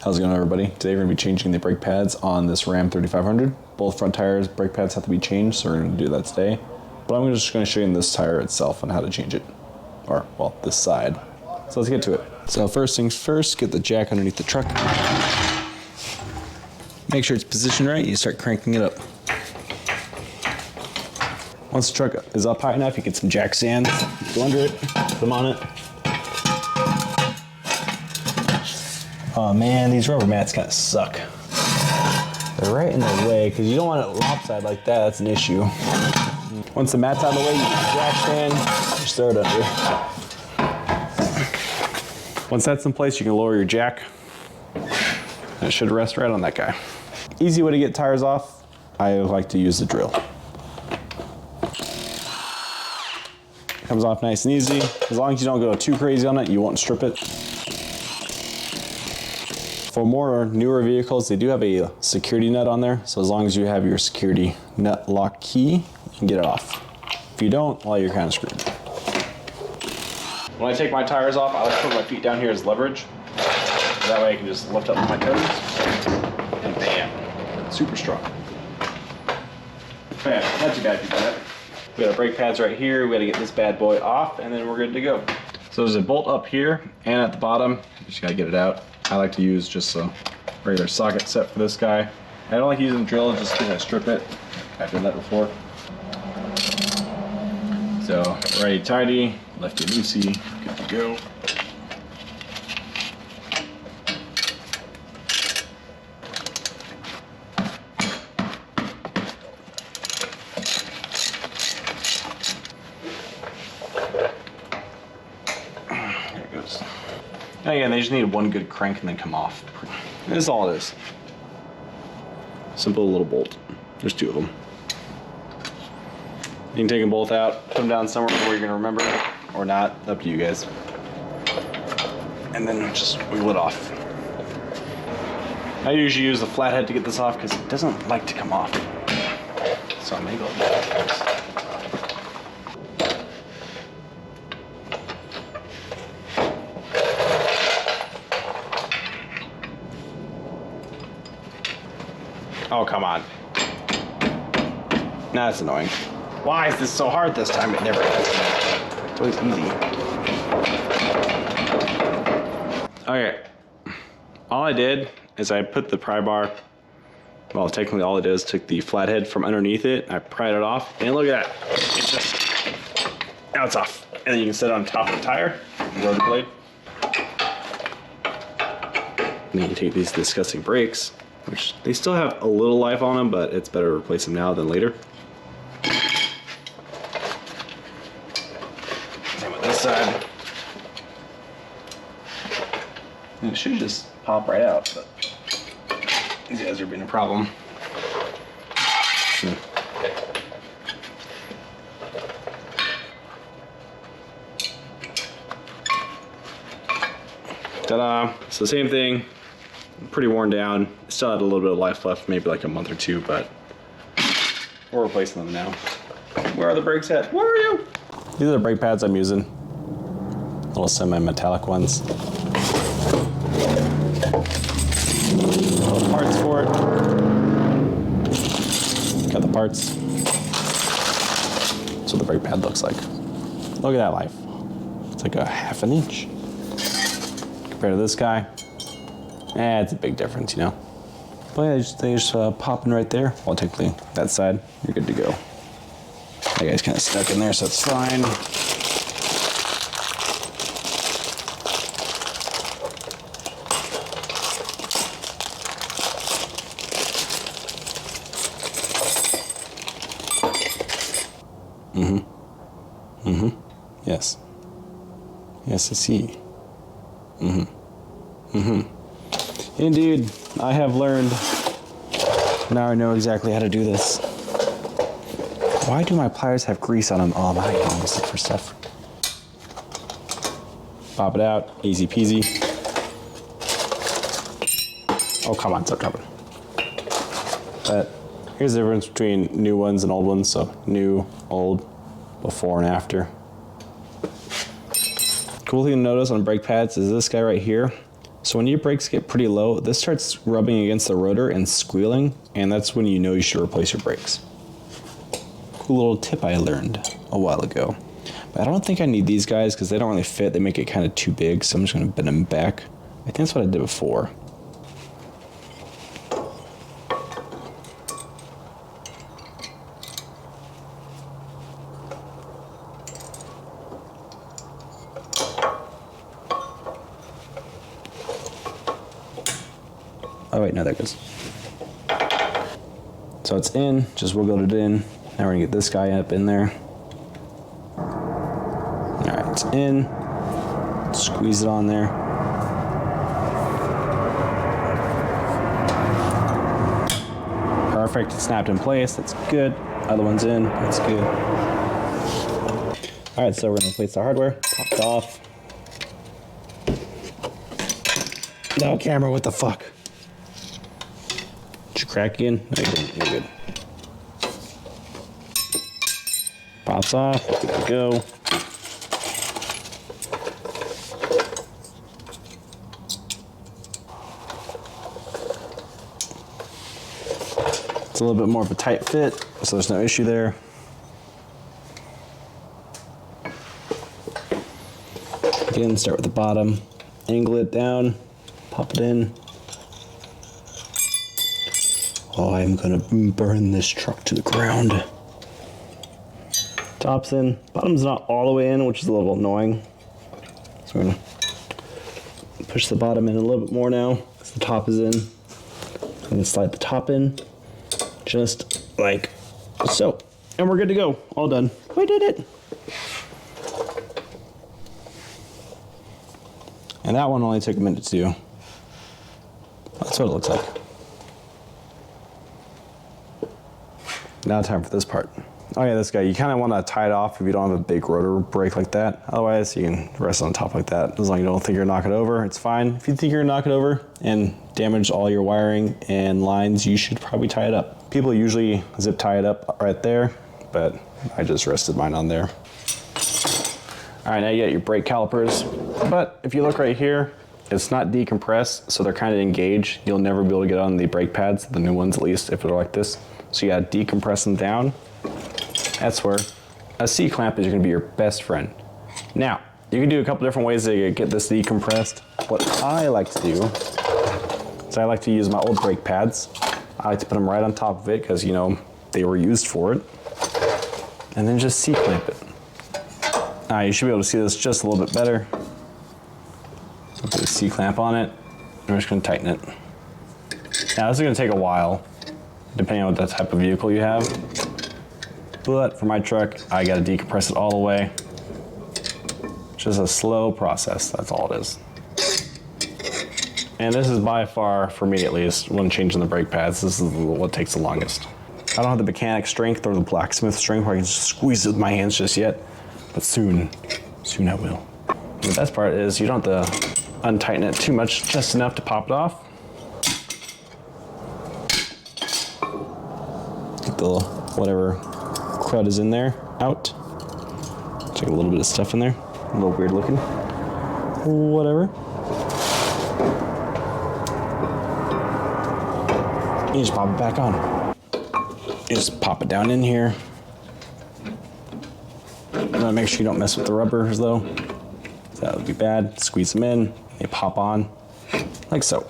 How's it going, everybody? Today we're going to be changing the brake pads on this Ram 3500. Both front tires brake pads have to be changed, so we're going to do that today. But I'm just going to show you this tire itself on how to change it. Or, well, this side. So let's get to it. So first things first, get the jack underneath the truck. Make sure it's positioned right, you start cranking it up. Once the truck is up high enough, you get some jack stands, go under it, put them on it. Oh man, these rubber mats kind of suck. They're right in the way, because you don't want it lopsided like that, that's an issue. Once the mat's out of the way, you get the jack stand, just throw it under. Once that's in place, you can lower your jack. And it should rest right on that guy. Easy way to get tires off, I like to use the drill. It comes off nice and easy. As long as you don't go too crazy on it, you won't strip it. For more newer vehicles, they do have a security nut on there. So as long as you have your security nut lock key, you can get it off. If you don't, well, you're kind of screwed. When I take my tires off, I like to put my feet down here as leverage. That way I can just lift up my toes and bam, super strong. Bam, not too bad if you do that. We got our brake pads right here. We got to get this bad boy off and then we're good to go. So there's a bolt up here and at the bottom. You just got to get it out. I like to use just a regular socket set for this guy. I don't like using drill just because I strip it. I've done that before. So, righty tighty, lefty loosey, good to go. There it goes. And again, they just need one good crank and then come off. That's all it is. Simple little bolt. There's two of them. You can take them both out, put them down somewhere where you're gonna remember, or not, up to you guys. And then just wiggle it off. I usually use the flathead to get this off because it doesn't like to come off. So I may go like this. Oh, come on. Nah, that's annoying. Why is this so hard this time? It never is. It's always easy. Okay. All I did is I put the pry bar, well, technically all it is, took the flathead from underneath it, I pried it off, and look at that. It's just, now it's off. And then you can set it on top of the tire, rotor blade. And then you take these disgusting brakes, which they still have a little life on them, but it's better to replace them now than later. Same with this side. And it should just pop right out, but these guys are being a problem. Ta-da! So same thing. Pretty worn down. Still had a little bit of life left, maybe like a month or two, but we're replacing them now. Where are the brakes at? Where are you? These are the brake pads I'm using. Little semi-metallic ones. Little parts for it. Got the parts. That's what the brake pad looks like. Look at that life. It's like a ½ inch compared to this guy. It's a big difference, you know. But yeah, they just pop in right there. Well, technically, that side, you're good to go. That guy's kind of stuck in there, so it's fine. Yes. Yes, I see. Indeed, I have learned. Now I know exactly how to do this. Why do my pliers have grease on them? Oh, I can use it for stuff. Pop it out, easy peasy. Oh, come on, stop dropping. But here's the difference between new ones and old ones. So new, old, before and after. Cool thing to notice on brake pads is this guy right here So when your brakes get pretty low, this starts rubbing against the rotor and squealing, and that's when you know you should replace your brakes. Cool little tip I learned a while ago. But I don't think I need these guys because they don't really fit. They make it kind of too big, so I'm just going to bend them back. I think that's what I did before. Oh wait, no, there it goes. So it's in, just wiggled it in. Now we're gonna get this guy up in there. All right, it's in. Squeeze it on there. Perfect, it snapped in place, that's good. Other one's in, that's good. All right, so we're gonna replace the hardware. Pop it off. No, camera, what the fuck? Did you crack again? No, you didn't, you're good. Pops off, good to go. It's a little bit more of a tight fit, so there's no issue there. Again, start with the bottom, angle it down, pop it in. Oh, I'm gonna burn this truck to the ground. Top's in, bottom's not all the way in, which is a little annoying. So we're gonna push the bottom in a little bit more now, because the top is in. I'm gonna slide the top in, just like so. And we're good to go, all done. We did it. And that one only took a minute to do. That's what it looks like. Now time for this part. Oh yeah, this guy, you kind of want to tie it off if you don't have a big rotor brake like that. Otherwise, you can rest on top like that. As long as you don't think you're gonna knock it over, it's fine. If you think you're gonna knock it over and damage all your wiring and lines, you should probably tie it up. People usually zip tie it up right there, but I just rested mine on there. All right, now you got your brake calipers. But if you look right here, it's not decompressed, so they're kind of engaged. You'll never be able to get on the brake pads, the new ones at least, if they're like this. So you gotta decompress them down. That's where a C-clamp is gonna be your best friend. Now, you can do a couple different ways to get this decompressed. What I like to do is I like to use my old brake pads. I like to put them right on top of it because, you know, they were used for it. And then just C-clamp it. Now you should be able to see this just a little bit better. So put a C-clamp on it, and we're just gonna tighten it. Now this is gonna take a while, depending on what type of vehicle you have. But for my truck, I gotta decompress it all the way. Just a slow process, that's all it is. And this is by far, for me at least, when changing the brake pads, this is what takes the longest. I don't have the mechanic strength or the blacksmith strength where I can just squeeze it with my hands just yet, but soon I will. And the best part is you don't have to untighten it too much, just enough to pop it off. Get the whatever crud is in there out. Check a little bit of stuff in there, a little weird looking. Whatever. You just pop it back on. You just pop it down in here. You want to make sure you don't mess with the rubbers though. That would be bad. Squeeze them in, they pop on, like so.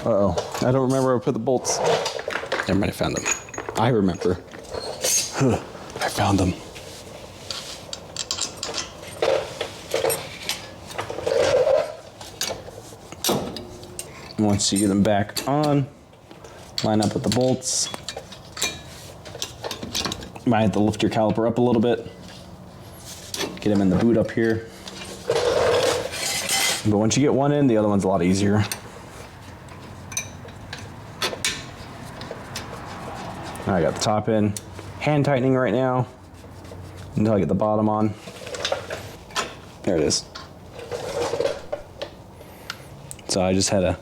Uh-oh, I don't remember where I put the bolts. Never mind, I found them. I remember. I found them. Once you get them back on, line up with the bolts. You might have to lift your caliper up a little bit. Get them in the boot up here. But once you get one in, the other one's a lot easier. I got the top in. Hand tightening right now until I get the bottom on. There it is. So I just had to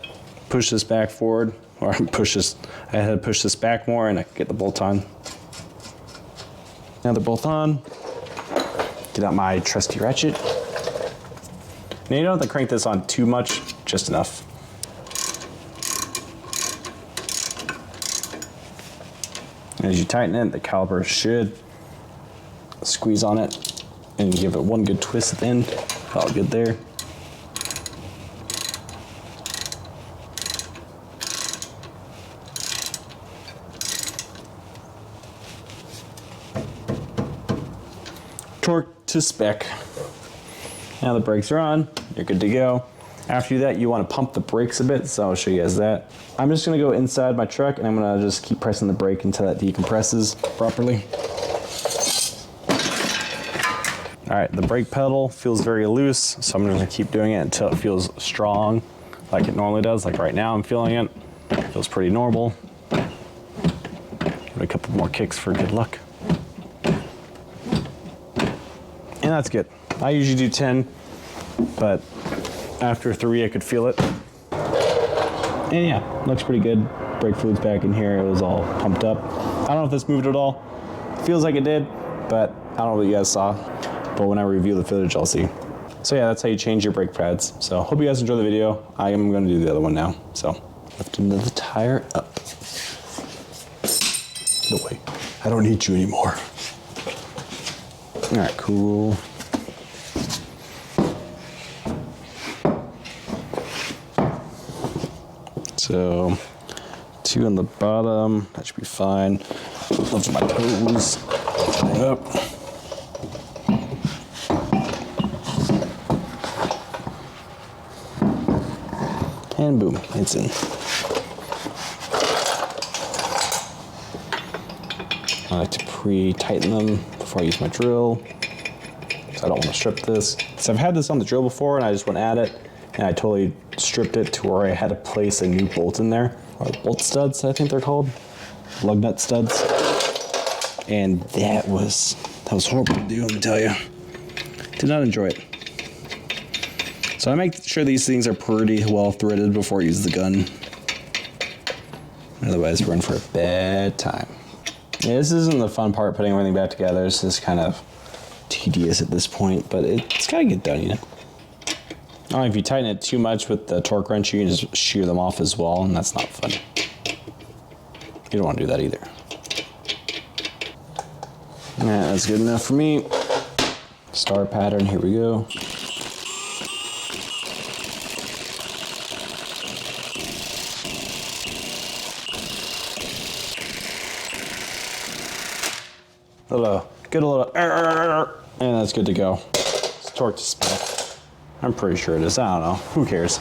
push this back forward, or I had to push this back more and I could get the bolt on. Now they're both on. Get out my trusty ratchet. Now you don't have to crank this on too much, just enough. As you tighten it, the caliper should squeeze on it and give it one good twist at the end. All good there. Torque to spec. Now the brakes are on, you're good to go. After that, you want to pump the brakes a bit, so I'll show you guys that. I'm just going to go inside my truck and I'm going to just keep pressing the brake until that decompresses properly. All right, the brake pedal feels very loose, so I'm going to keep doing it until it feels strong like it normally does. Like right now I'm feeling it. It feels pretty normal. Give it a couple more kicks for good luck. And that's good. I usually do 10, but after 3 I could feel it. And yeah, looks pretty good. Brake fluid's back in here. It was all pumped up. I don't know if this moved at all. Feels like it did, but I don't know what you guys saw. But when I review the footage, I'll see. So yeah, that's how you change your brake pads. So hope you guys enjoy the video. I am going to do the other one now. So lifting the tire up. No way. I don't need you anymore. All right, cool. So 2 on the bottom, that should be fine. Lift my toes, up. And boom, it's in. I like to pre-tighten them before I use my drill. So I don't want to strip this. So I've had this on the drill before and I just went at it and I totally stripped it to where I had to place a new bolt in there. Or bolt studs, I think they're called. Lug nut studs. And that was horrible to do, let me tell you. Did not enjoy it. So I make sure these things are pretty well threaded before I use the gun. Otherwise we're in for a bad time. Yeah, this isn't the fun part, putting everything back together. This is kind of tedious at this point, but it's gotta get done, you know? Oh, if you tighten it too much with the torque wrench, you can just shear them off as well, and that's not fun. You don't want to do that either. Yeah, that's good enough for me. Star pattern, here we go. Get a little, and that's good to go. It's torque to spec. I'm pretty sure it is. I don't know. Who cares?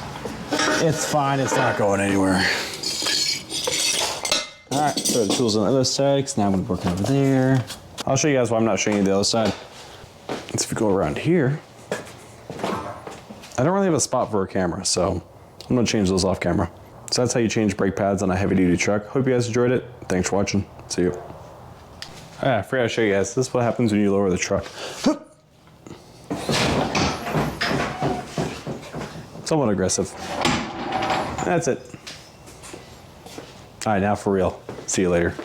It's fine. It's not going anywhere. All right. Throw the tools on the other side because now I'm working over there. I'll show you guys why I'm not showing you the other side. If we go around here, I don't really have a spot for a camera, so I'm gonna change those off camera. So that's how you change brake pads on a heavy duty truck. Hope you guys enjoyed it. Thanks for watching. See you. I forgot to show you guys. This is what happens when you lower the truck. Somewhat aggressive. That's it. All right, now for real. See you later.